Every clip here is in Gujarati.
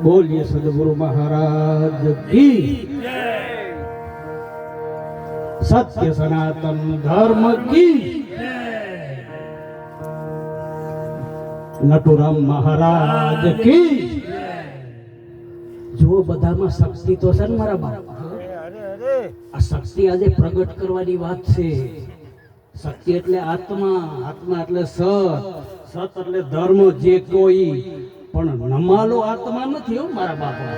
બોલીએ સદગુરુ મહારાજ કી સત્ય સનાતન ધર્મ કી નટુરામ મહારાજ કી જો બધામાં શક્તિ તો છે ને મારા બાપ. આ શક્તિ આજે પ્રગટ કરવાની વાત છે. શક્તિ એટલે આત્મા, આત્મા એટલે સત, સત એટલે ધર્મ. જે કોઈ પણ નમાલો આત્મા નથી હો મારા બાપા.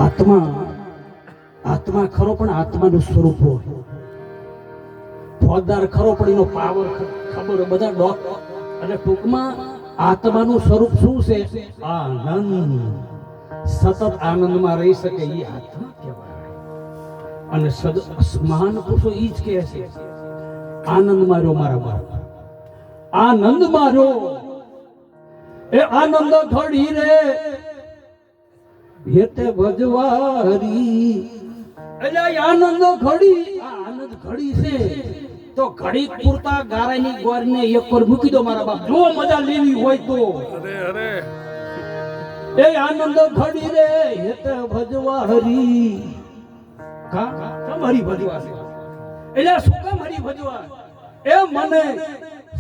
આત્મા આત્મા ખરો પણ આત્માનું સ્વરૂપ હોય. ફોજદાર ખરો પણ એનો પાવર ખબર બધા ડોક. અને ટૂંકમાં આત્માનું સ્વરૂપ શું છે? આનંદ. સતત આનંદમાં રહી શકે એ આત્મા કહેવાય. અને મહાન પુરુષો એ જ કહે છે આનંદ માર્યો મારા બાપ, આનંદ માર્યો. એ આનંદ ઘડી રે હેતે ભજવારી. એટલે આનંદ ઘડી, આ આનંદ ઘડી છે તો ઘડી પૂરતા ગારાની ગોરને એક પર મૂકી દો મારા બાપ, જો મજા લેવી હોય તો. એ આનંદ ઘડી રે હેતે ભજવારી. હરી ભજવા છે એટલે શું કામ હરી ભજવા? એ મને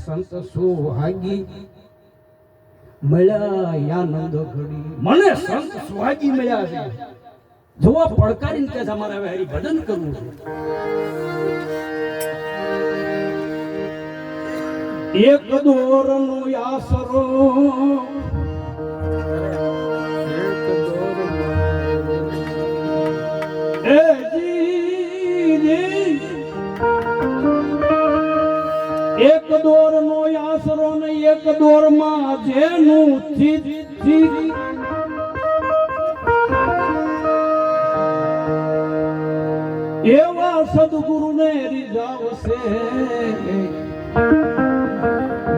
સંત સુહાગી મળ્યા. આનંદ ઘડી મને સંત સુહાગી મળ્યા છે. જોવા પડકારીને કે અમારે હવે હરી ભજન કરવું છે. એક દોરનો આસરો એક દોર નો આસરો ને એક દોર માં જેનું ચીજ એવા સદગુરુ ને રીઝાવશે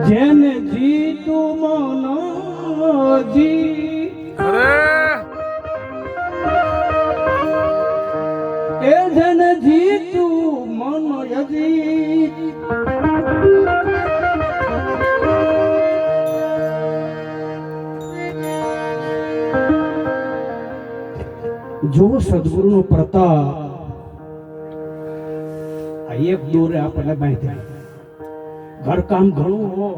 જેને જીતું મન જી. એ જેને જીતું મન યજી. જો સદગુરુ નો પ્રતાપ આ એક દોરે આપણને બાંધ્યા. ઘરકામ ઘણું હો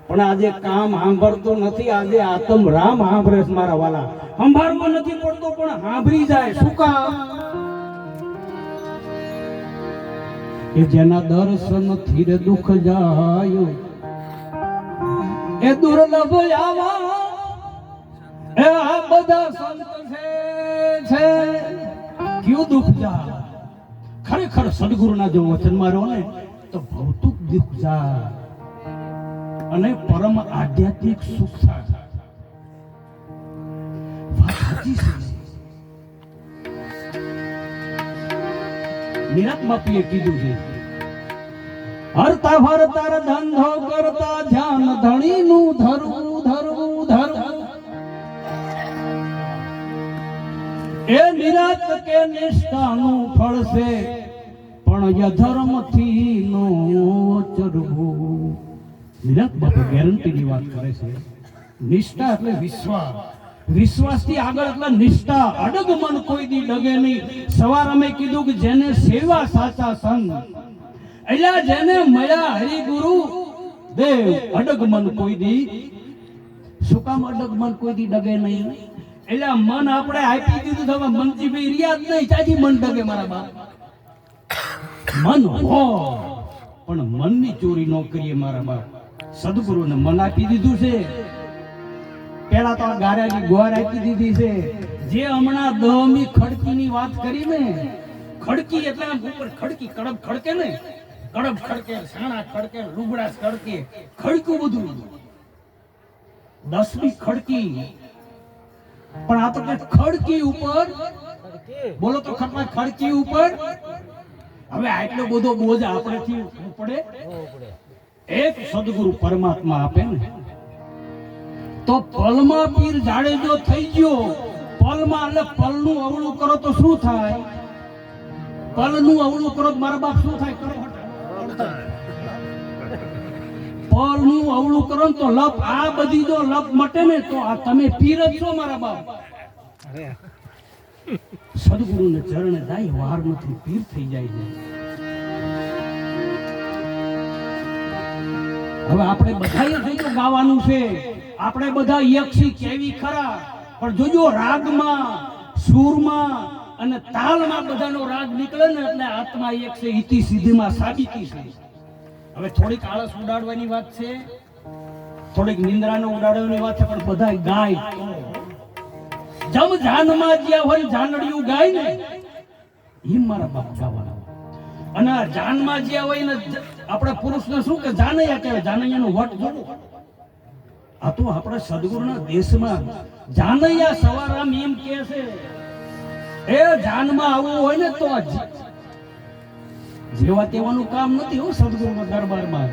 પણ આજે કામ સાંભળતો નથી. આજે આત્મ રામ સાંભળે છે મારા વાલા. સંભાળમાં નથી પડતો પણ સાંભળી જાય. શું કામ? એ જેના દર્શન થી રે દુઃખ જાય એ દુર્લભ આવા. એ આ બધા સંત છે ક્યું દુઃખ જાય. ખરેખર સદગુરુના જો વચન મારો ને તો ભૌતિક દુઃખ જાય અને પરમ આધ્યાત્મિક સુખ થાય. નિરાત્માપીએ કીધું છે હરતા ફરતા ધંધો કરતા ધ્યાન ધણીનું ધરવું ધરવું ધરવું. એ નિરાત કે નિષ્ઠાનું ફળ છે પણ યધર્મ થી નો ચરવું. નિરાત બાપા ગેરંટીની વાત કરે છે. નિષ્ઠા એટલે વિશ્વાસ, વિશ્વાસ થી આગળ એટલે નિષ્ઠા. અડગ મન કોઈ દી ડગે નહીં. સવાર અમે કીધું કે જેને સેવા સાચા સંગ, એટલે જેને મળ્યા હરિગુરુ દેવ અડગ મન કોઈ દી. શું કામ અડગ મન કોઈ દી ડગે નહીં? એટલે મન આપણે આપી દીધું તો મનથી ભાઈ રિયાદ નહીં. ચાથી મન ડગે મારા બાપ? મન હો પણ મનની ચોરી ન કરીએ મારા બાપ. સદગુરુને મન આપી દીધું છે. પેલા તો ગારાની ગોર આપી દીધી છે. જે હમણાં દહમી ખડકીની વાત કરી ને, ખડકી એટલે ઉપર ખડકી કડબ ખડકે ને, કડબ ખડકે, સાણા ખડકે, લુગડા ખડકે, ખડકું બધું 10મી ખડકી. પણ આ તો ખડકી ઉપર બોલો તો ખટલા ખડકી ઉપર. હવે આટલો બધો બોજ આપણેથી પડે? એક સદગુરુ પરમાત્મા આપે ને તો પલમાં પીર જાડેજો થઈ ગયો. પલમાં એટલે પલનું અવળું કરો તો શું થાય? પલનું અવળું કરો તો મારા બાપ શું થાય? કરો પલનું અવળું કરો ને તો લપ, આ બધી જો લપ મટે ને તો આ તમે પીર જ છો મારા બાપ. સદગુરુને ચરણે જાય વાર નથી, પીર થઈ જાય છે. હવે આપણે બધાએ જોજો ગાવાનું છે, આપણે બધા યક્ષી કેવી ખરા, પણ જોજો રાગમાં, સૂરમાં અને તાલમાં બધાનો રાગ નીકળે ને એટલે આત્મા એક છે, ઇતિ સીધીમાં સાબિતી છે. હવે થોડીક આળસ ઉડાડવાની વાત છે, થોડીક નિંદ્રાને ઉડાડવાની વાત છે, પણ બધા ગાય જમ જાનમાં જ્યાં હોય જાનડિયું ગાય ને એ મારા બાપ ગાવાના. અને જાનમાં જ્યાં હોય ને આપણે પુરુષને શું કે જાનૈયા કહેવાય, જાનૈયાનું વટ જોડો. આ તો આપણે સદગુરુના દેશમાં જાનૈયા સવારામ એમ કહે છે, એ જાનમાં આવવું હોય ને તો જેવા તેવાનું કામ નથી હો સદગુરુના દરબારમાં.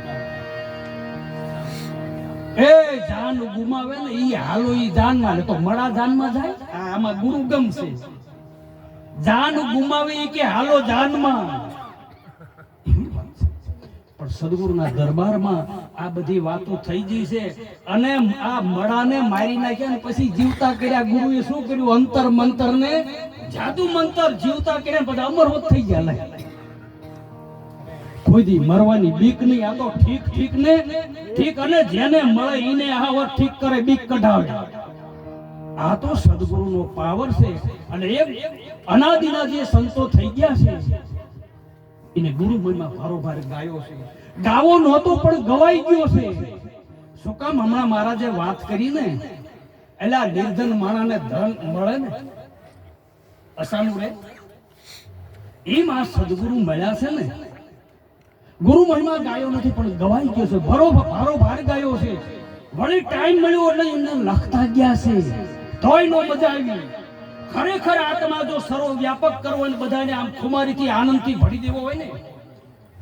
એ જાન ગુમાવે ને ઈ હાલો ઈ જાનમાં તો મળા જાનમાં જાય. આમાં ગુરુ ગમશે. જાન ગુમાવે ઈ કે હાલો જાનમાં. પણ સદગુરુના દરબારમાં આ બધી વાતો થઈ ગઈ છે. અને આ મળાને મારી નાખ્યા ને પછી જીવતા કર્યા. ગુરુએ શું કર્યું? અંતર મંતર ને જાદુ મંતર જીવતા કર્યા, બધા અમરવત થઈ ગયા. કોઈ દી મરવાની બીક નહીં. આ તો ઠીક ઠીક ને ઠીક, અને જેને મળે ઈને આ ઠીક કરે, બીક કઢાવે. આ તો સદગુરુનો પાવર છે. અને એક અનાદિના જે સંતો થઈ ગયા છે એને ગુરુ મહિમા ભારોભાર ગાયો છે. ગાવો નહોતો પણ ગવાઈ ગયો છે. શું કામ? હમણાં મહારાજે વાત કરી ને, એલા નિર્ધન માણાને ધન મળે ને અસાનું રે, એમ આ સદગુરુ મળ્યા છે ને. ગુરુ મહિમા ગાયો નથી પણ ગવાઈ ગયો છે, ભારોભાર ગાયો છે. વળી ટાઈમ મળ્યો એટલે એમને લખતા ગયા છે, તોય નો મજા આવી. ખરેખર આત્મા જો સર્વ વ્યાપક કરવો અને બધાને આમ ખુમારીથી આનંદથી ભરી દેવો હોય ને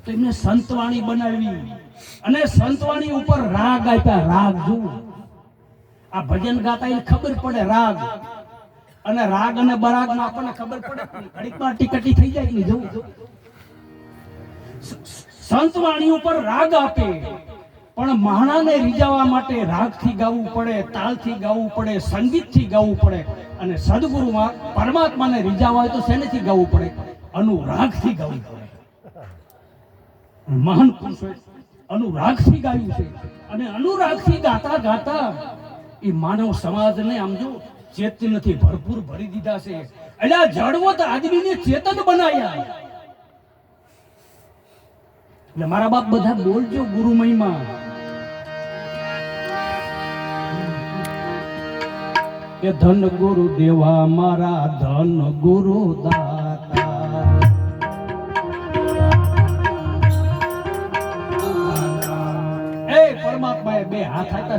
તો એમને સંતવાણી બનાવી. અને સંતવાણી ઉપર રાગ આપ્યા. રાગ જુઓ, આ ભજન ગાતા એને ખબર પડે રાગ, અને રાગ અને બરાગમાં આપણને ખબર પડે, ઘડીકમાં ટીકટી થઈ જાય ને. જવું સંતવાણી ઉપર રાગ આપે, પણ માણાને રીઝાવવા માટે રાગથી ગાવું પડે, તાલથી ગાવું પડે, સંગીતથી ગાવું પડે. અને સદગુરુમાં પરમાત્માને રીઝાવવા હોય તો શેનેથી ગાવું પડે? અનુરાગથી ગાવું પડે. મહાન પુરુષોએ અનુરાગથી ગાયું છે. અને અનુરાગથી ગાતા ગાતા એ માનવ સમાજને આમ જો ચેતનથી ભરપૂર ભરી દીધા છે. એટલે આ જડવત આદમીને ચેતન બનાવ્યા. એટલે મારા બાપ બધા બોલજો ગુરુ મહિમા. કે ધન ગુરુ દેવા મારા, ધન ગુરુ દાતા. એ પરમાત્માએ બે હાથ આપ્યા.